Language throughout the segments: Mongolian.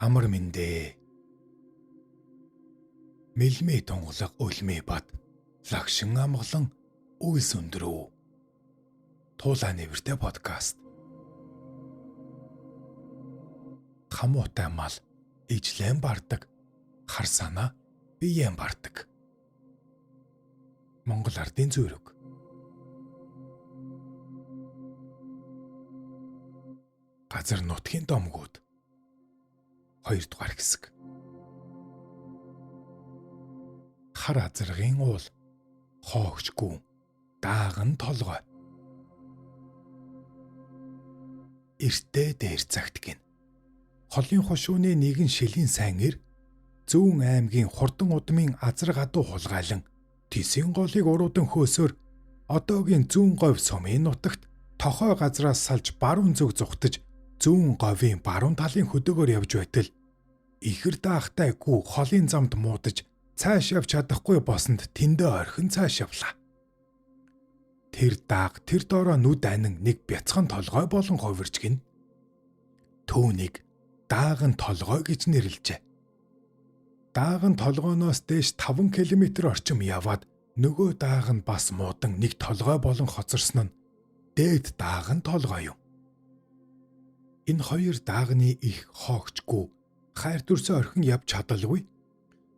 Амар мэндэ. Мэлмээ тунгалаг өлмээ бат лагшин амгалан үйлс өндрөө. Туулаа нэвэртэй подкаст. Хамуутай мал ижлэн бардаг, хар санаа биеэн бардаг. Монгол ардын зүрэг. Газар нутгийн домгууд. 2 дугаар хэсэг. Хар азаргын уул, хоогчгүй, дааган толгой. Эртээ дээр цагт гин. Холын хошууны нэгэн шилийн сайн ир Зүүн аймгийн Хурдан удмын азар гадуу хулгайлан Тисийн голыг уруудан хөөсөөр одоогийн зүүн говь сумын нутагт тохой газраас салж баруун зүг зүхтэж зүүн говийн баруун талын хөдөөгөөр явж байтал ихэр даахтай гүү холын замд муудаж цааш явж чадахгүй босонд тэндээ орхин цааш явлаа. Тэр дааг тэр доороо нүд анин нэг бяцхан толгой болон хувирч гин. Түүнийг дааган толгой гэж нэрлэжээ. Дааган толгойноос дээш 5 км орчим яваад нөгөө дааг нь бас муудан нэг толгой болон хоцорсон нь дээд дааган толгой юм. Энэ хоёр даагны их хоогчгүй хайр дүрсээ орхин явж чадалгүй.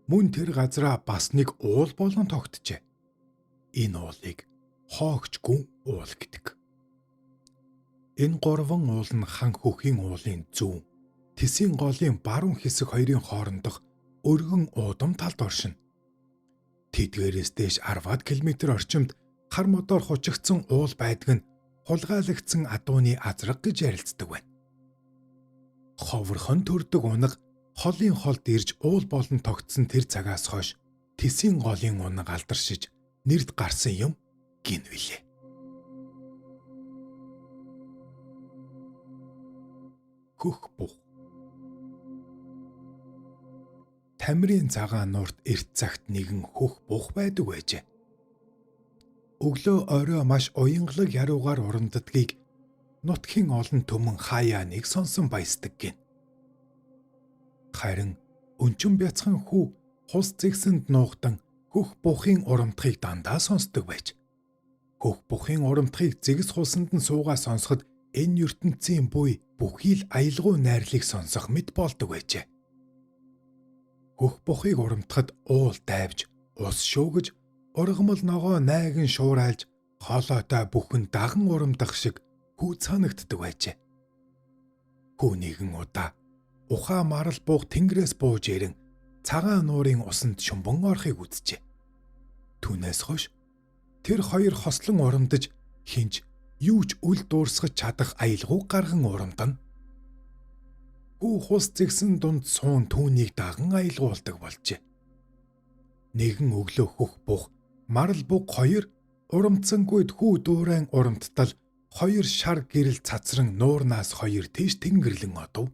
Мөн тэр газраа бас нэг уул болон тогтжээ. Энэ уулыг хоогчгүй уул гэдэг. Энэ 3 уул нь хан хөхийн уулын зүүн, Тисийн голын баруун хэсэг хоёрын хоорондох өргөн уудам талд оршино. Тэдгээрээс дээш 10 км орчимд хар модоор хучигдсан уул байдаг нь хулгайлагдсан адууны азраг гэж ярилцдаг байна. Ховорхон төрдөг унаг холын холд ирж уул болон тогтсон тэр цагаас хойш Тисийн голын унаг алдаршиж нэрд гарсан юм гин билээ. Хөх бух. Тамирын цагаан нурт эрт цагт нэгэн хөх бух байдаг байжээ. Өглөө орой маш уянгалаг яруугаар уранддгийг нутгийн олон төмөн хаяа нэг сонсон баясдаг гин. Харин өнчин бяцхан хүү хус зэгсэнд нуугдан хөх бухын урамтхыг дандаа сонсдог байж. Хөх бухын урамтхыг зэгс хулсанд нь суугаа сонсоход энэ ертөнцийн буй бүхий л аялгау найрлыг сонсох мэт болдог байжээ. Хөх бухыг урамтахад уул дайвж, ус шуугаж, ургамал ногоо найган шуурайлж, хоолойтой бүхэн даган урамдах шиг хүү цанагддаг байжээ. Хүү нэгэн удаа ухаа марал буух тэнгэрээс бууж ирэн цагаан нуурын усанд шумбан орохыг үзжээ. Түүнээс хойш тэр хоёр хослон урамдаж хинж юу ч үл дуурсгаж чадах аялгау гарган урамдана. Хүү хус зэгсэн дунд суун түүнийг даган аялгуулдаг болжээ. Нэгэн өглөө хөх бух марал буг хоёр урамцсангүйд хүү дуурайн урамттал хоёр шар гэрэл цацран нуурнаас хоёр тийш тэнгэрлэн одов.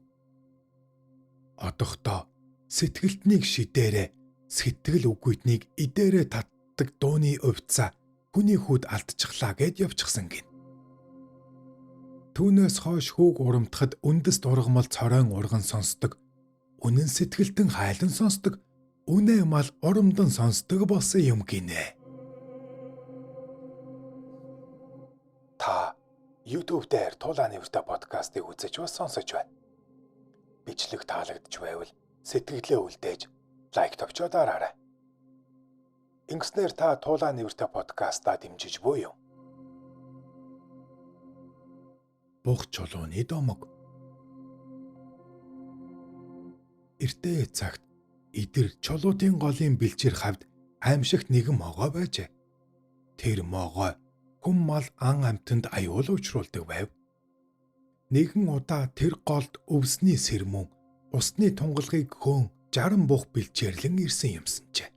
Одохдоо сэтгэлтнийг шидээрээ сэтгэл үгүйднийг идээрээ татдаг дууны увцаа хүний хүүд алдчихлаа гэд явчихсан гин. Түүнээс хойш хүүг урамтахад үндэст ургамал цоройн урган сонсдог, үнэн сэтгэлтэн хайлан сонсдог, үнэ мал урамдан сонсдог болсон юм гинэ. Та YouTube дээр Туулаа нэвэртэй подкастыг үзэж бас сонсож байна. Бичлэг таалагдж байвал сэтгэлээ үлдээж лайк товчоо дараарай. Ингэснээр та Туулаа нэвэртэй подкастаа дэмжиж буй юу? Бух чулууны домог. Эртээ цагт идэр чулуутын голын бэлчээр хавьд аимшигт нэгэн могой байжээ. Тэр могой хүм мал ан амьтанд аюул учруулдаг байв. Нэгэн удаа тэр голд өвсний сэрмөн усны тунгалгыг хөөн 60 бух бэлчээрлэн ирсэн юмсанчээ.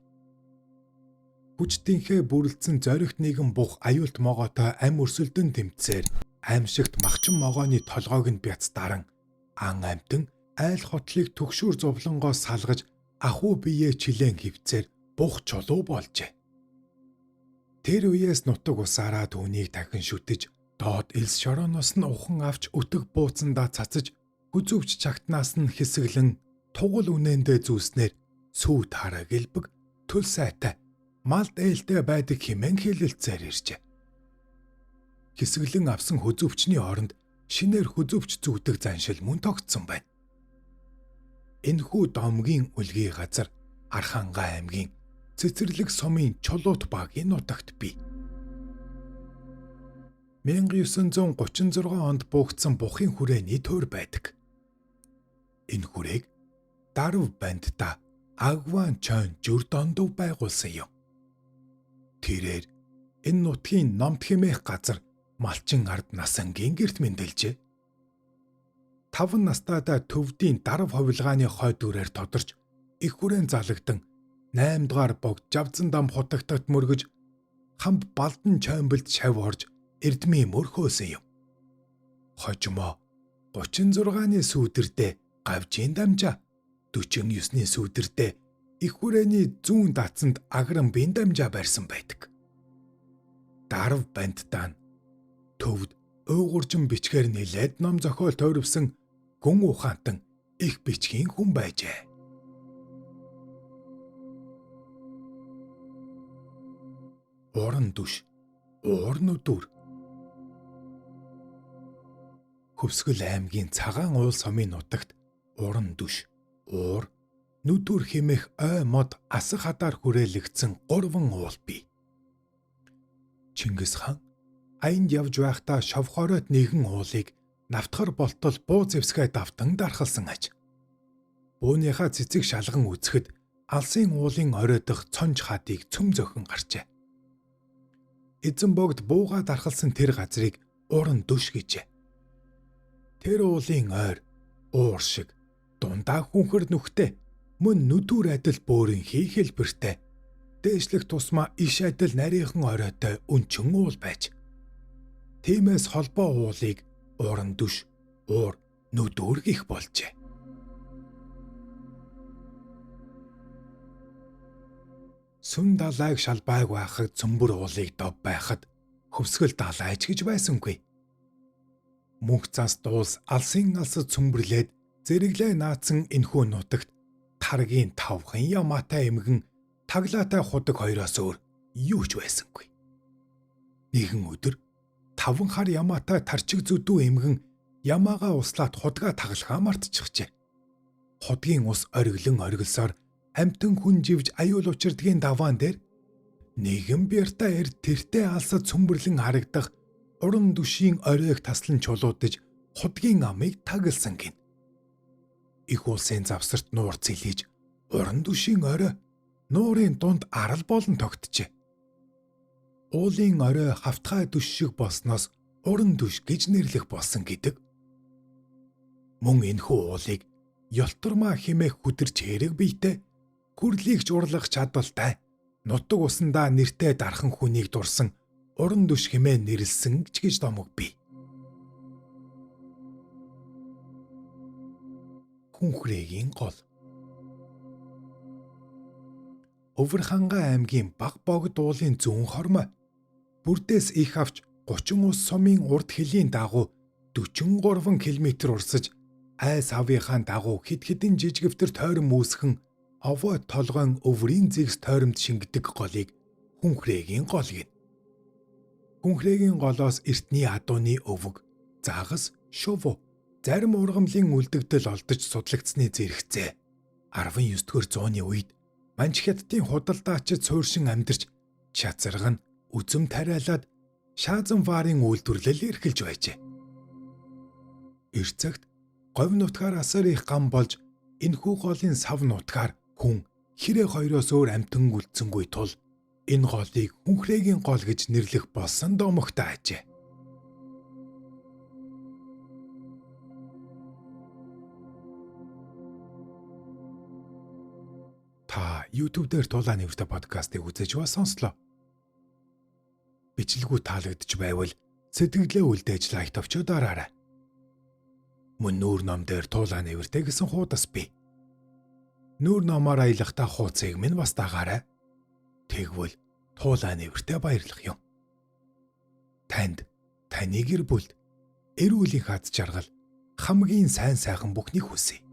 Хүчтийнхээ бүрэлдсэн зоригт нэгэн бух аюулт могойтой ам өрсөлдөн тэмцээр аимшигт махчин могооны толгойг нь бяц даран ан амьтан айл хотлыг түгшүүр зовлонгоос салгаж ахуй биеэ чилэн хөвцээр бух чулуу болжээ. Тэр үеэс нутаг усаараа түүнийг дахин шүтэж доод элс шорооноос нь ухан авч өтөг бууцандаа цацаж хүзүүвч чагтнаас нь хэсэглэн тугал үнэндээ зүүснээр сүү таараа гэлбэг төл сайтай мал дээлтэй байдаг хэмээн хэлэлцээр иржээ. Хэсэглэн авсан хөзөвчний оронд шинээр хөзөвч зүгдэх заншил мөн тогтсон байна. Энэхүү домгийн үлгий газар Архангай аймгийн Цэцэрлэг сумын Чулуут багийн нутагт бий. 1936 онд буugдсан бухын хүрээний тойр байдаг. Энэ хүрээг Дарв бандта Агван Чон Журдондов байгуулсан юм. Тэрээр энэ нутгийн номт хэмээх газар малчин ард насангийн гэрт мэндэлжээ. 5 настайдаа төвдийн Дарв хувилгааны хой дүрээр тодорч их хүрээн залагдсан 8 дугаар богд Жавзан дам хутагтад мөргөж хамб Балдан Чоймболд шав орж Эрдмийн мөрхөөсөн юм. Хожимо 36-ны сүүдэрдээ Гавжийн дамжаа, 49-ний сүүдэрдээ их хүрээний зүүн дацанд Агран бийн дамжаа барьсан байдаг. Дарв бандтаа төвд уугуржин бичгээр нэлээд ном зохиол тойрвсон гүн ухаантан их бичгийн хүн байжээ. Уран дүш, уурнүдүр. Хөвсгөл аймгийн Цагаан уул сумын нутагт уран дүш, уур, нүдүр хэмээх ой мод асах хадаар хүрээлэгдсэн 3 уул бий. Чингис хаан аянд явж байхдаа шовхоройд нэгэн уулыг навтгар болтол буу зэвсгээ давтан дархалсан аж. Бууныхаа цэцэг шалган үзэхэд алсын уулын оройдох цонж хадыг цөм зөхөн гарчээ. Эзэн богд бууга дархалсан тэр газрыг уран дүш гэжээ. Тэр уулын ойр уур шиг дундаа хүнхэр нүхтэй мөн нүдүр адил бөөрөнхий хэлбэртэй дээшлэх тусмаа иш адил нарийнхан оройтой өнчин уул байж. Тиймээс холбоо уулыг уран дүш, уур, нүдүр гэх болжээ. Сүн далайг шалбайг байхад цөмбөр уулыг дов байхад хөвсгөл далайч гэж байсангүй. Мөнх цас дуулс алсын алсад цөмбөрлээд зэрэглээ наацсан энэхүү нутагт таргийн тавхан ямаатай эмгэн таглаатай худаг хоёроос өөр юу ч байсангүй. Нэгэн өдөр 5 хар ямаатай тарчиг зүдүү эмгэн ямаагаа услаад худгаа таглахаа мартчихжээ. Худгийн ус ориглон оргилсоор амтэн хүн живж аюул учирдгийн даваан дээр нэгэн бярта эрд тэртээ алсад цөмбөрлөн харагдах уран дүшийн оройг таслан чулуудаж худгийн амыг тагласан гин. Их улсын завсарт нуур цэлийж уран дүшийн орой нуурын дунд арал болон тогтжээ. Уулын орой хавтгай дүш шиг болсноос уран дүш гэж нэрлэх болсон гэдэг. Мөн энэхүү уулыг ёлтормаа хэмээх хүдэрч хэрэг биетэй хүрлийгч урлах чадвалтай нутаг усандаа нэртэй дархан хүнийг дурсан уран дүш хэмээн нэрлсэн ч гэж домог бий. Хүнхрээгийн гол. Өвөрхангай аймгийн баг богд уулын зүүн хормой бүрдээс их авч 30 ус сумын урд хэлийн дагуу 43 км урсаж айс авийнхаа дагуу хэд хэдэн жижигвтер тойрон үүсгэн овоо толгойн өврийн зэгс тойромд шингэдэг голыг хүнхрээгийн гол гэнэ. Хүнхрээгийн голоос эртний адууны өвөг, загас, шувуу, зарим ургамлын үлдэгдэл олдож судлагдсны зэрэгцээ 19-р зууны үед Манч хятадын худалдаачид сууршин амьдарч чацарган үзэм тариалаад Шаазан варын үйлдвэрлэл эрхэлж байжээ. Эрцэгт говь нутгаар асар их гам болж энэхүү голын сав нутгаар хүн хэрэг хоёроос өөр амтан үлдсэнгүй тул энэ голыг хүнхрээгийн гол гэж нэрлэх болсон домогтой ажээ. Та YouTube дээр Тулааны үртэй подкастыг үзэж ба сонслоо. Бичлэгүүд таалагдж байвал сэтгэлээ үлдээж лайк тавьж дараарай. Мөн нүүр ном дээр Тулааны үртэй гэсэн хуудас бий. Нүүр номоор аялахдаа хуудсыг минь бас дагаарай. Тэгвэл Тулааны үртэй баярлах юм. Танд, таны гэр бүлд эрүүлийн хад жаргал хамгийн сайн сайхан бүхнийг хүсье.